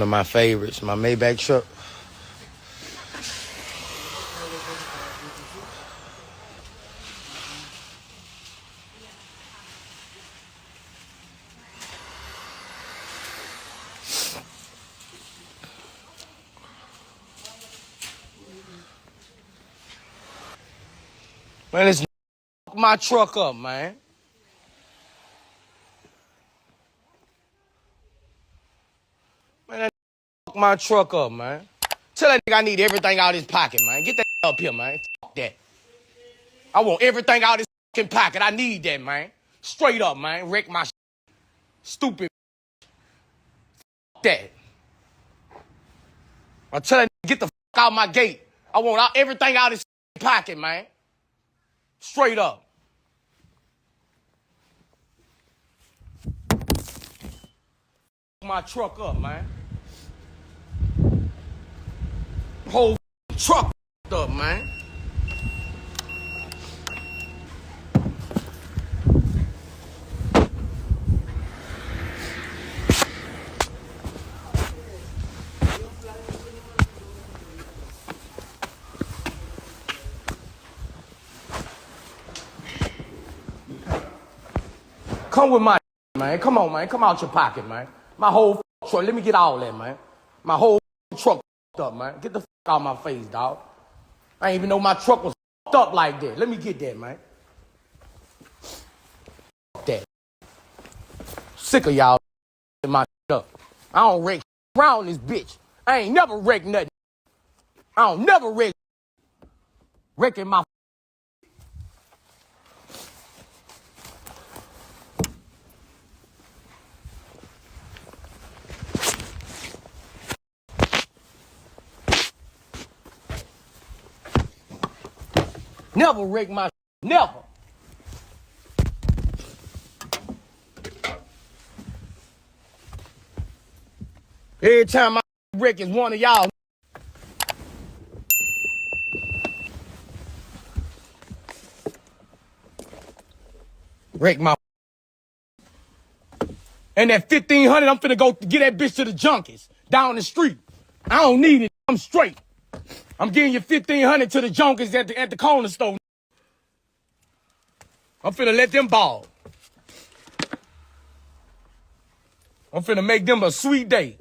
One of my favorites, my Maybach truck. Man, let's my truck up, man. Man, that my truck up, man. Tell that nigga I need everything out of his pocket, man. Get that up here, man. Fuck that. I want everything out of his fucking pocket. I need that, man. Straight up, man. Wreck my stupid that. I tell that nigga get the fuck out my gate. I want everything out of his pocket, man. Straight up. My truck up, man. Whole truck up, man. Come with my man. Come on, man. Come out your pocket, man. My whole truck. Let me get all that, man. My whole truck up, man. Get the out of my face, dog. I didn't even know my truck was up like that. Let me get that, man. That. Sick of y'all in my up. I don't wreck around this bitch. I ain't never wrecked nothing. I don't never wreck. Wrecking my never wreck my never. Every time I wreck is one of y'all. Wreck my and that 1,500, I'm finna go get that bitch to the junkies down the street. I don't need it. I'm straight. I'm getting your 1,500 to the junkies at the corner store. I'm finna let them ball. I'm finna make them a sweet day.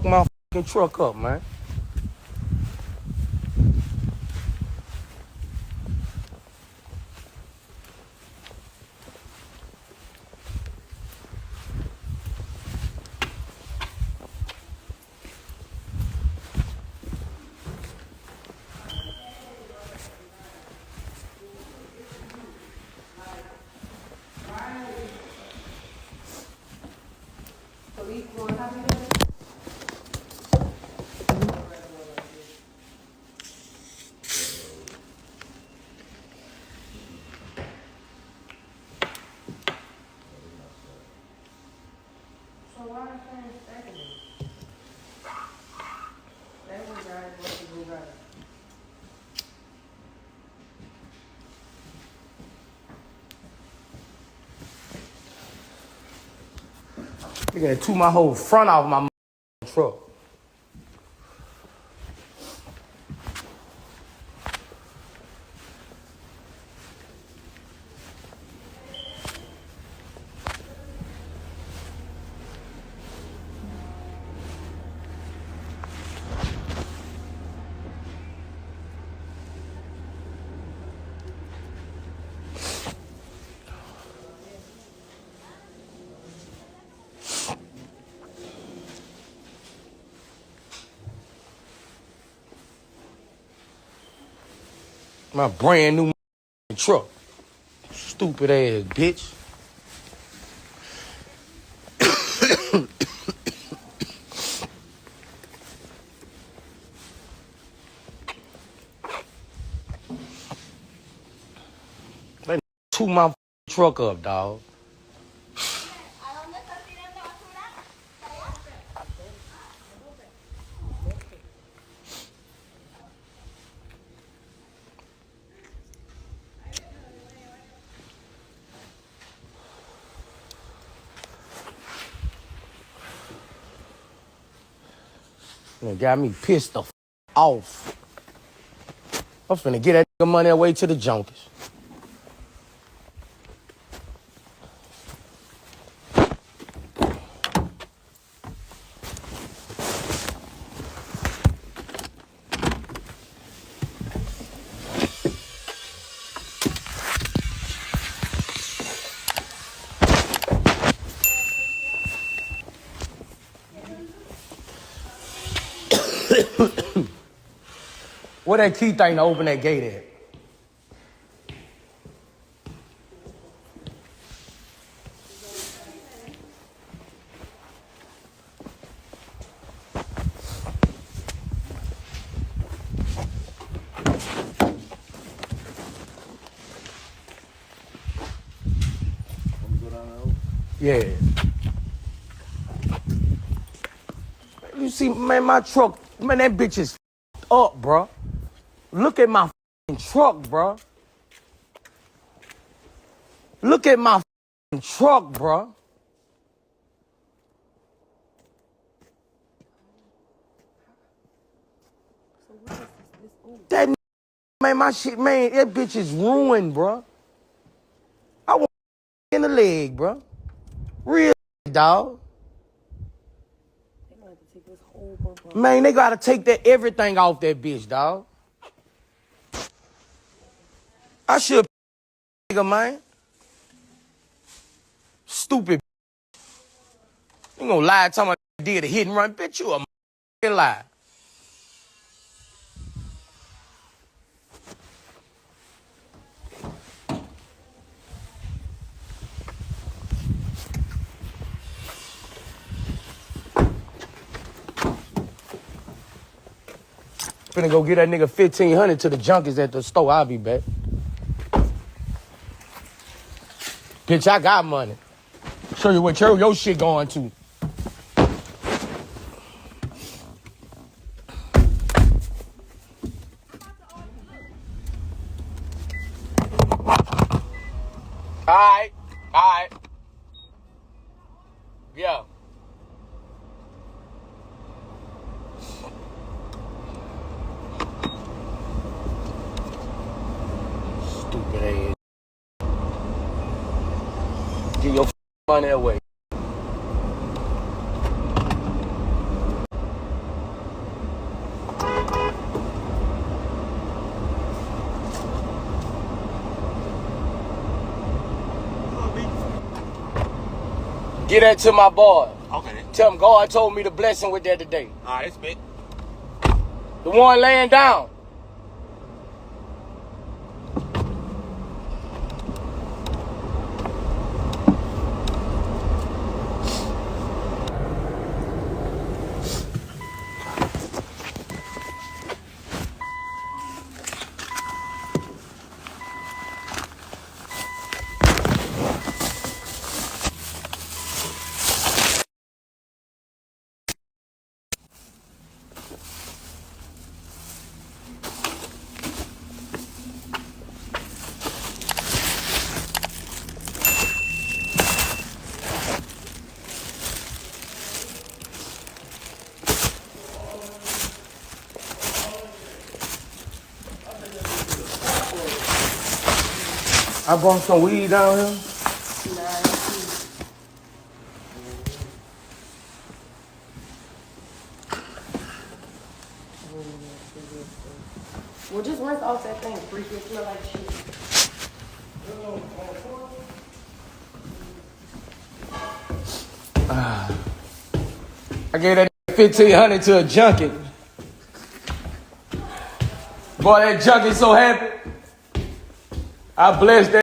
My fucking truck up, man. You're gonna toot my whole front off my truck. My brand new truck. Stupid ass bitch. They toot my truck up, dog. It got me pissed the off. I'm finna get that nigga money away to the junkies. Where that key thing to open that gate at? Yeah. You see, man, my truck, man, that bitch is up, bro. Look at my truck, bro. Look at my truck, bro. That man, my shit, man, that bitch is ruined, bro. I want in the leg, bro. Real dog. Man, they gotta take that everything off that bitch, dog. I should, nigga, man. Stupid. You gonna lie, tell me I did a hit and run, bitch. You a lie. Finna go get that nigga $1,500 to the junkies at the store. I'll be back. Bitch, I got money. Show you what your shit going to. All right. Yeah. Stupid ass. Get your money away. Get that to my boy. Okay. Tell him God told me to bless him with that today. All right, that's bit. The one laying down. I brought some weed down here. Well, just rinse off that thing, freak. It smell like shit. I gave that $1,500 to a junkie. Boy, that junkie so happy. I blessed that.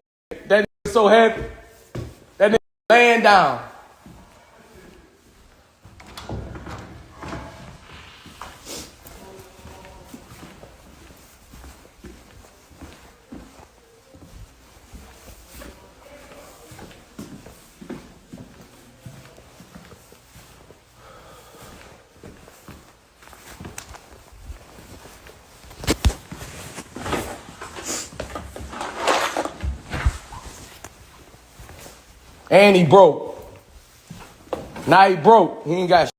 That nigga so happy. That nigga laying down. And he broke. Now he broke. He ain't got